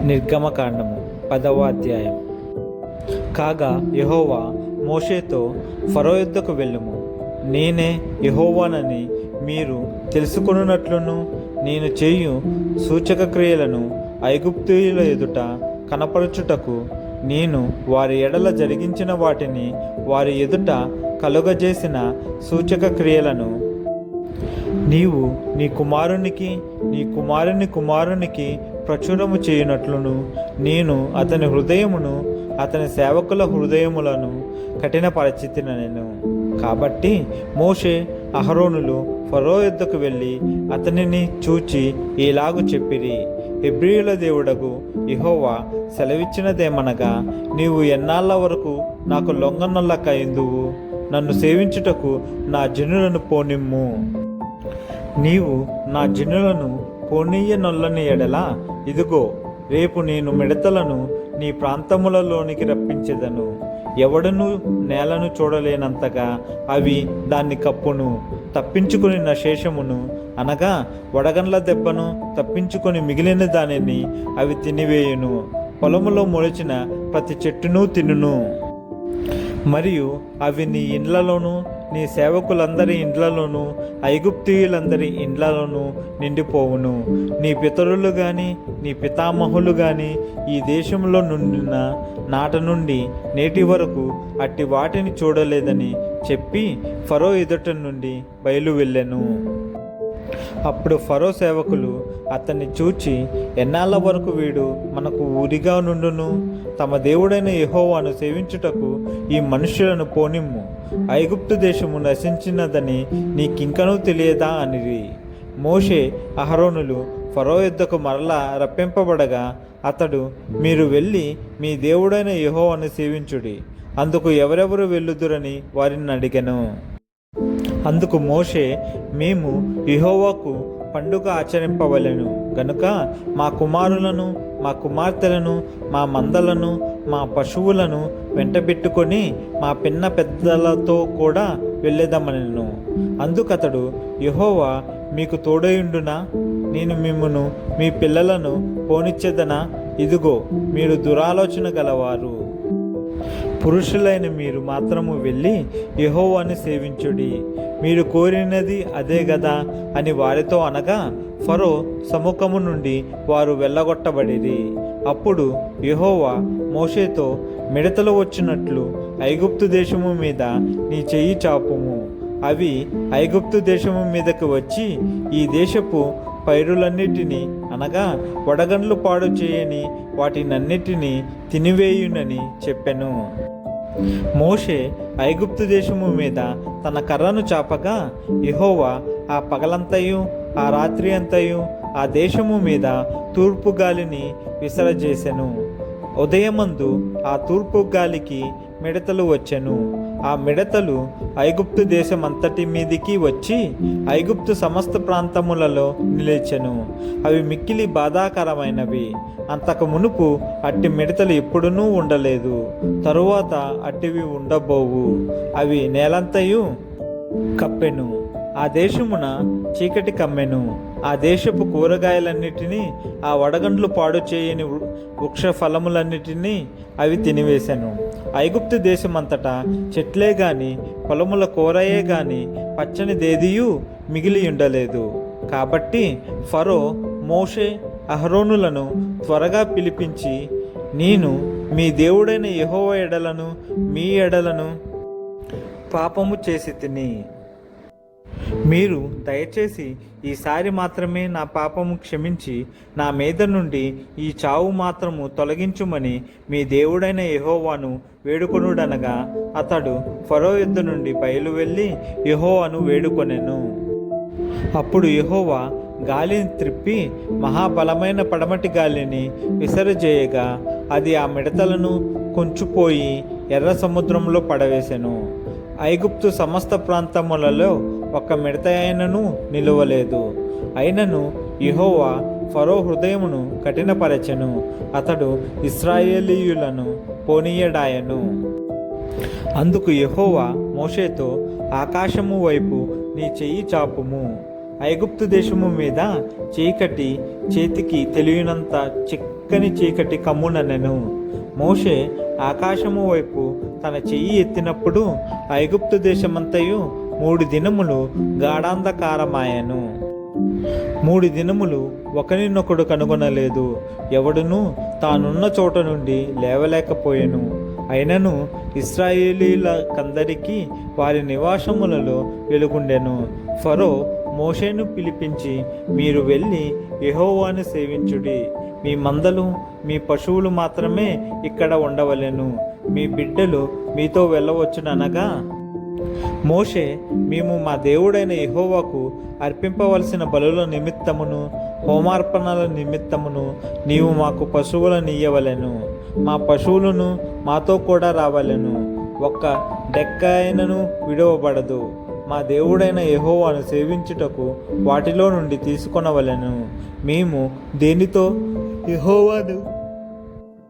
నిర్గమకాండము 10వ అధ్యాయం. కాగా యెహోవా మోషేతో, ఫరో యొద్దకు వెళ్ళుము, నేనే యెహోవానని మీరు తెలుసుకొనున్నట్లును నేను చేయు సూచక క్రియలను ఐగుప్తీయుల ఎదుట కనపరచుటకు నేను వారి ఎడల జరిగించిన వాటిని వారి ఎదుట కలుగజేసిన సూచక క్రియలను నీవు నీ కుమారునికి నీ కుమారుని కుమారునికి ప్రచురము చేయునట్లును నేను అతని హృదయమును అతని సేవకుల హృదయములను కఠినపరచితినెను. కాబట్టి మోషే అహరోనులు ఫరో యొద్దకు వెళ్ళి అతనిని చూచి ఇలాగు చెప్పిరి: హెబ్రీయుల దేవుడగు యెహోవా సెలవిచ్చినదేమనగా, నీవు ఎన్నాళ్ళ వరకు నాకు లొంగనొల్లక ఎందువు? నన్ను సేవించుటకు నా జనులను పోనిమ్ము. నీవు నా జనులను పోనీయనొల్లని ఎడల ఇదిగో, రేపు నేను మిడతలను నీ ప్రాంతములలోనికి రప్పించెదను. ఎవడనూ నేలను చూడలేనంతగా అవి దాన్ని కప్పును. తప్పించుకుని నా శేషమును, అనగా వడగండ్ల దెబ్బను తప్పించుకొని మిగిలిన దానిని అవి తినివేయును. పొలములో మొలిచిన ప్రతి చెట్టును తినును. మరియు అవి నీ ఇండ్లలోనూ నీ సేవకులందరి ఇండ్లలోనూ ఐగుప్తీయులందరి ఇండ్లలోనూ నిండిపోవును. నీ పితరులు గాని నీ పితామహులు గాని ఈ దేశంలో నుండిన నాట నుండి నేటి వరకు అట్టి వాటిని చూడలేదని చెప్పి ఫరో ఎదుట నుండి బయలు వెళ్ళెను. అప్పుడు ఫరో సేవకులు అతన్ని చూచి, ఎన్నాళ్ళ వరకు వీడు మనకు ఊరిగా నుండును? తమ దేవుడైన యెహోవాను సేవించుటకు ఈ మనుష్యులను పోనిమ్ము. ఐగుప్తు దేశము నశించినదని నీకింకనూ తెలియదా అనిరి. మోషే అహరోనులు ఫరో యొద్దకు మరలా రప్పింపబడగా అతడు, మీరు వెళ్ళి మీ దేవుడైన యెహోవాను సేవించుడి. అందుకు ఎవరెవరు వెళ్ళుదురని వారిని అడిగెను. అందుకు మోషే, మేము యెహోవాకు పండుగ ఆచరింపవలెను గనుక మా కుమారులను మా కుమార్తెలను మా మందలను మా పశువులను వెంటబెట్టుకొని మా పిన్న పెద్దలతో కూడా వెళ్ళేదమనెను. అందుకతడు, యెహోవా మీకు తోడయుండునా? నేను మిమ్మును మీ పిల్లలను పోనిచ్చేదనా? ఇదిగో, మీరు దురాలోచన గలవారు. పురుషులైన మీరు మాత్రము వెళ్ళి యెహోవాను సేవించుడి. మీరు కోరినది అదే గదా అని వారితో అనగా, ఫరో సముఖము నుండి వారు వెళ్ళగొట్టబడిరి. అప్పుడు యెహోవా మోషేతో, మిడతలు వచ్చినట్లు ఐగుప్తు దేశము మీద నీ చెయ్యి చాపుము. అవి ఐగుప్తు దేశము మీదకి వచ్చి ఈ దేశపు పైరులన్నిటినీ, అనగా వడగండ్లు పాడు చేయని వాటినన్నిటినీ తినివేయునని చెప్పెను. మోషే ఐగుప్తు దేశము మీద తన కర్రను చాపగా యెహోవా ఆ పగలంతయు ఆ రాత్రి అంతయు ఆ దేశము మీద తూర్పు గాలిని విసరజేసెను. ఉదయమందు ఆ తూర్పు గాలికి మిడతలు వచ్చెను. ఆ మిడతలు ఐగుప్తు దేశమంతటి మీదికి వచ్చి ఐగుప్తు సమస్త ప్రాంతములలో నిలిచెను. అవి మిక్కిలి బాధాకరమైనవి. అంతకు మునుపు అట్టి మిడతలు ఎప్పుడునూ ఉండలేదు, తరువాత అట్టివి ఉండబోవు. అవి నేలంతయు కప్పెను. ఆ దేశమున చీకటి కమ్మెను. ఆ దేశపు కూరగాయలన్నిటినీ, ఆ వడగండ్లు పాడు చేయని వృక్ష ఫలములన్నిటినీ అవి తినివేశాను. ఐగుప్తు దేశమంతటా చెట్లే గాని పొలముల కూరయే గాని పచ్చని దేదియు మిగిలి ఉండలేదు. కాబట్టి ఫరో మోషే అహరోనులను త్వరగా పిలిపించి, నేను మీ దేవుడైన యెహోవా ఎడలను మీ ఎడలను పాపము చేసి తిని, మీరు దయచేసి ఈసారి మాత్రమే నా పాపము క్షమించి నా మీద నుండి ఈ చావు మాత్రము తొలగించుమని మీ దేవుడైన యెహోవాను వేడుకొనుడనగా అతడు ఫరో యొద్ద నుండి బయలు వెళ్ళి యెహోవాను వేడుకొనెను. అప్పుడు యెహోవా గాలిని త్రిప్పి మహాబలమైన పడమటి గాలిని విసరజేయగా అది ఆ మిడతలను కొంచుపోయి ఎర్ర సముద్రంలో పడవేశెను. ఐగుప్తు సమస్త ప్రాంతములలో ఒక్క మిడత అయినను నిలువలేదు. అయినను యెహోవా ఫరో హృదయమును కఠినపరచెను. అతడు ఇశ్రాయేలీయులను పోనీయడాయను. అందుకు యెహోవా మోషేతో, ఆకాశము వైపు నీ చెయ్యి చాపుము. ఐగుప్తు దేశము మీద చీకటి చేతికి తెలియనంత చిక్కని చీకటి కమ్ముననెను. మోషే ఆకాశము వైపు తన చెయ్యి ఎత్తినప్పుడు ఐగుప్తు దేశమంతయు 3 దినములు గాఢాంధకారమాయెను. 3 దినములు ఒకరినొకడు కనుగొనలేదు. ఎవడునూ తానున్న చోట నుండి లేవలేకపోయెను. అయినను ఇశ్రాయేలీలకందరికీ వారి నివాసములలో వెలుగుండెను. ఫరో మోషేను పిలిపించి, మీరు వెళ్ళి యెహోవాను సేవించుడి. మీ మందలు మీ పశువులు మాత్రమే ఇక్కడ ఉండవలెను. మీ బిడ్డలు మీతో వెళ్ళవచ్చుననగా, మోషే, మేము మా దేవుడైన యెహోవాకు అర్పింపవలసిన బలుల నిమిత్తమును హోమార్పణల నిమిత్తమును నీవు మాకు పశువులను ఇయ్యవలెను. మా పశువులను మాతో కూడా రావలెను. ఒక్క డెక్క అయినను విడవబడదు. మా దేవుడైన యెహోవాను సేవించుటకు వాటిలో నుండి తీసుకొనవలెను. మేము దేనితో యెహోవాను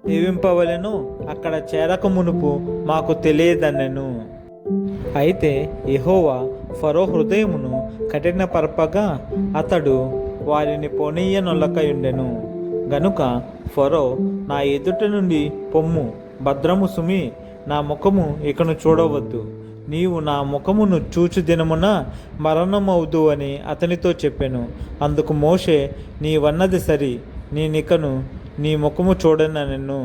సేవింపవలెను అక్కడ చేరక మునుపు మాకు తెలియదనెను. అయితే యెహోవా ఫరో హృదయమును కఠినపరపగా అతడు వారిని పోనీయనొల్లకయుండెను. గనుక ఫరో, నా ఎదుట నుండి పొమ్ము, భద్రము సుమి, నా ముఖము ఇకను చూడవద్దు. నీవు నా ముఖమును చూచు దినమున మరణమవుదు అని అతనితో చెప్పెను. అందుకు మోషే, నీవన్నది సరి, నేనికను నీ ముఖము చూడనెను.